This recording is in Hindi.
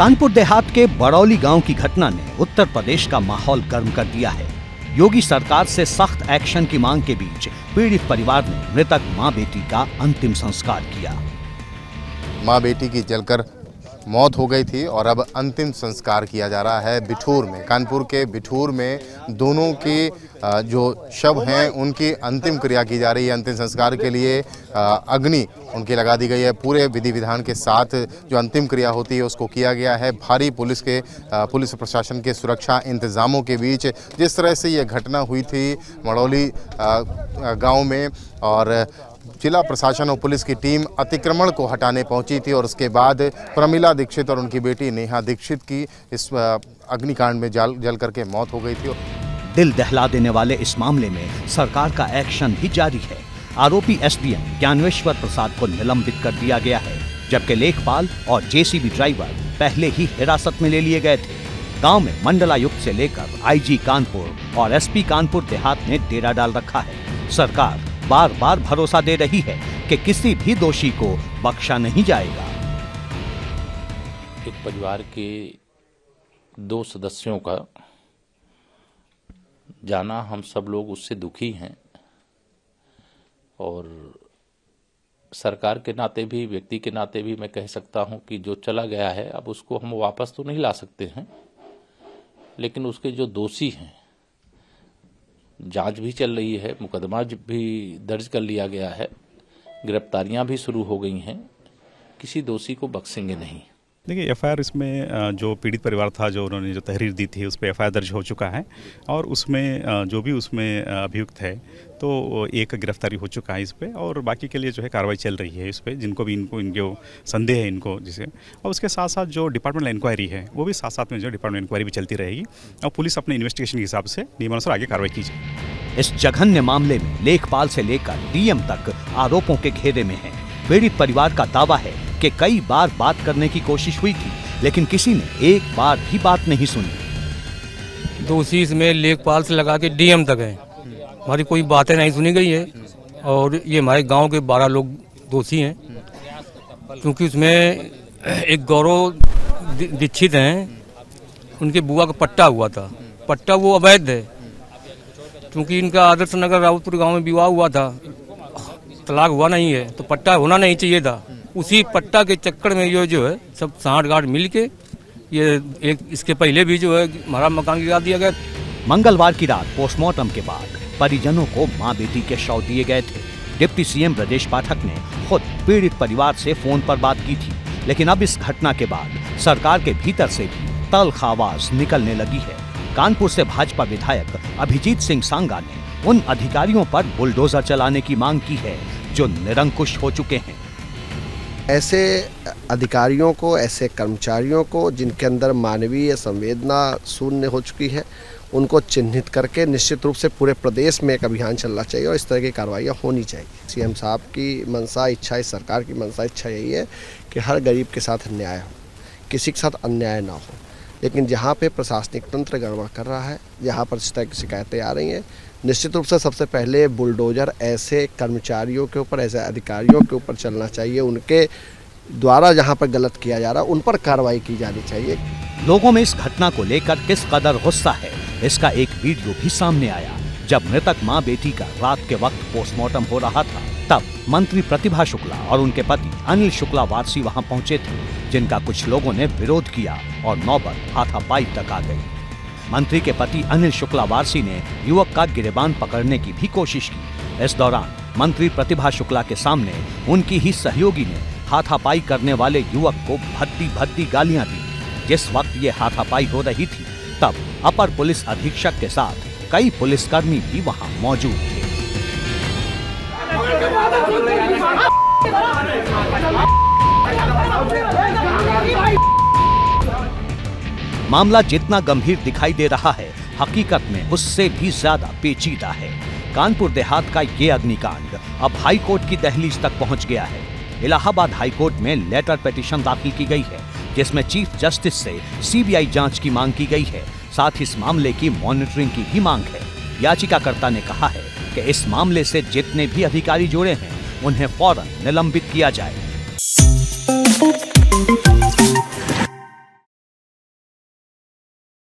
कानपुर देहात के बरौली गांव की घटना ने उत्तर प्रदेश का माहौल गर्म कर दिया है। योगी सरकार से सख्त एक्शन की मांग के बीच पीड़ित परिवार ने मृतक मां बेटी का अंतिम संस्कार किया। मां बेटी की जलकर मौत हो गई थी और अब अंतिम संस्कार किया जा रहा है बिठूर में। कानपुर के बिठूर में दोनों की जो शव हैं उनकी अंतिम क्रिया की जा रही है। अंतिम संस्कार के लिए अग्नि उनकी लगा दी गई है। पूरे विधि विधान के साथ जो अंतिम क्रिया होती है उसको किया गया है। भारी पुलिस प्रशासन के सुरक्षा इंतजामों के बीच जिस तरह से ये घटना हुई थी बरौली गांव में, और जिला प्रशासन और पुलिस की टीम अतिक्रमण को हटाने पहुंची थी और उसके बाद प्रमिला दीक्षित और उनकी बेटी नेहा दीक्षित की इस अग्निकांड में जल करके मौत हो गई थी। दिल दहला देने वाले इस मामले में सरकार का एक्शन भी जारी है। आरोपी एसडीएम ज्ञानेश्वर प्रसाद को निलंबित कर दिया गया है, जबकि लेखपाल और जेसीबी ड्राइवर पहले ही हिरासत में ले लिए गए थे। गांव में मंडलायुक्त से लेकर आईजी कानपुर और एसपी कानपुर देहात ने डेरा डाल रखा है। सरकार बार बार भरोसा दे रही है कि किसी भी दोषी को बख्शा नहीं जाएगा। एक परिवार के 2 सदस्यों का जाना, हम सब लोग उससे दुखी हैं और सरकार के नाते भी, व्यक्ति के नाते भी मैं कह सकता हूं कि जो चला गया है अब उसको हम वापस तो नहीं ला सकते हैं, लेकिन उसके जो दोषी हैं, जांच भी चल रही है, मुकदमा भी दर्ज कर लिया गया है, गिरफ्तारियां भी शुरू हो गई हैं, किसी दोषी को बख्शेंगे नहीं। देखिए, एफआईआर इसमें जो पीड़ित परिवार था, जो उन्होंने जो तहरीर दी थी, उस पर एफआईआर दर्ज हो चुका है और उसमें जो भी उसमें अभियुक्त है तो एक गिरफ्तारी हो चुका है इस पे, और बाकी के लिए जो है कार्रवाई चल रही है इस पे, जिनको भी इनको संदेह है इनको जिसे, और उसके साथ साथ जो डिपार्टमेंटल इंक्वायरी है वो भी साथ साथ में जो डिपार्टमेंट इंक्वायरी भी चलती रहेगी और पुलिस अपने इन्वेस्टिगेशन के हिसाब से नियमानुसार आगे कार्रवाई कीजिए। इस जघन्य मामले में लेखपाल से लेकर डीएम तक आरोपों के घेरे में है। पीड़ित परिवार का दावा है कि कई बार बात करने की कोशिश हुई थी, लेकिन किसी ने एक बार भी बात नहीं सुनी। दोषी इसमें लेखपाल से लगा के डीएम तक है, हमारी कोई बातें नहीं सुनी गई है और ये हमारे गांव के 12 लोग दोषी हैं, क्योंकि उसमें एक गौरव दीक्षित हैं, उनके बुआ का पट्टा हुआ था, पट्टा वो अवैध है, क्योंकि इनका आदर्श नगर रावतपुर गांव में विवाह हुआ था, तलाक हुआ नहीं है, तो पट्टा होना नहीं चाहिए था। उसी पट्टा के चक्कर में ये जो है सब सांठ गांठ मिल के ये एक इसके पहले भी जो है हमारा मकान गिरा दिया गया। मंगलवार की रात पोस्टमार्टम के बाद परिजनों को मां बेटी के शव दिए गए थे। डिप्टी सीएम ब्रजेश पाठक ने खुद पीड़ित परिवार से फोन पर बात की थी, लेकिन अब इस घटना के बाद सरकार के भीतर से भी तल्ख आवाज निकलने लगी है। कानपुर से भाजपा विधायक अभिजीत सिंह सांगा ने उन अधिकारियों पर बुलडोजर चलाने की मांग की है जो निरंकुश हो चुके हैं। ऐसे अधिकारियों को, ऐसे कर्मचारियों को जिनके अंदर मानवीय संवेदना शून्य हो चुकी है, उनको चिन्हित करके निश्चित रूप से पूरे प्रदेश में एक अभियान चलना चाहिए और इस तरह की कार्रवाइयाँ होनी चाहिए। सीएम साहब की मंशा, इच्छा, इस सरकार की मंशा, इच्छा यही है कि हर गरीब के साथ अन्याय हो, किसी के साथ अन्याय ना हो। लेकिन जहाँ पे प्रशासनिक तंत्र गड़बड़ कर रहा है, जहाँ पर इस तरह की शिकायतें आ रही हैं, निश्चित रूप से सबसे पहले बुलडोजर ऐसे कर्मचारियों के ऊपर, ऐसे अधिकारियों के ऊपर चलना चाहिए। उनके द्वारा जहां पर गलत किया जा रहा है उन पर कार्रवाई की जानी चाहिए। लोगों में इस घटना को लेकर किस कदर गुस्सा है, इसका एक वीडियो भी सामने आया। जब मृतक मां बेटी का रात के वक्त पोस्टमार्टम हो रहा था, तब मंत्री प्रतिभा शुक्ला और उनके पति अनिल शुक्ला वारसी वहां पहुंचे थे, जिनका कुछ लोगों ने विरोध किया और नौबत हाथापाई तक आ गई। मंत्री के पति अनिल शुक्ला वारसी ने युवक का गिरेबान पकड़ने की भी कोशिश की। इस दौरान मंत्री प्रतिभा शुक्ला के सामने उनकी ही सहयोगी ने हाथापाई करने वाले युवक को भद्दी भद्दी गालियां दी। जिस वक्त ये हाथापाई हो रही थी, तब अपर पुलिस अधीक्षक के साथ कई पुलिसकर्मी भी वहां मौजूद थे। मामला जितना गंभीर दिखाई दे रहा है, हकीकत में उससे भी ज्यादा पेचीदा है। कानपुर देहात का ये अग्निकांड अब हाई कोर्ट की दहलीज तक पहुंच गया है। इलाहाबाद हाई कोर्ट में लेटर पिटीशन दाखिल की गई है, जिसमें चीफ जस्टिस से सीबीआई जांच की मांग की गई है। साथ ही इस मामले की मॉनिटरिंग की भी मांग है। याचिकाकर्ता ने कहा है कि इस मामले से जितने भी अधिकारी जुड़े हैं, उन्हें फौरन निलंबित किया जाए।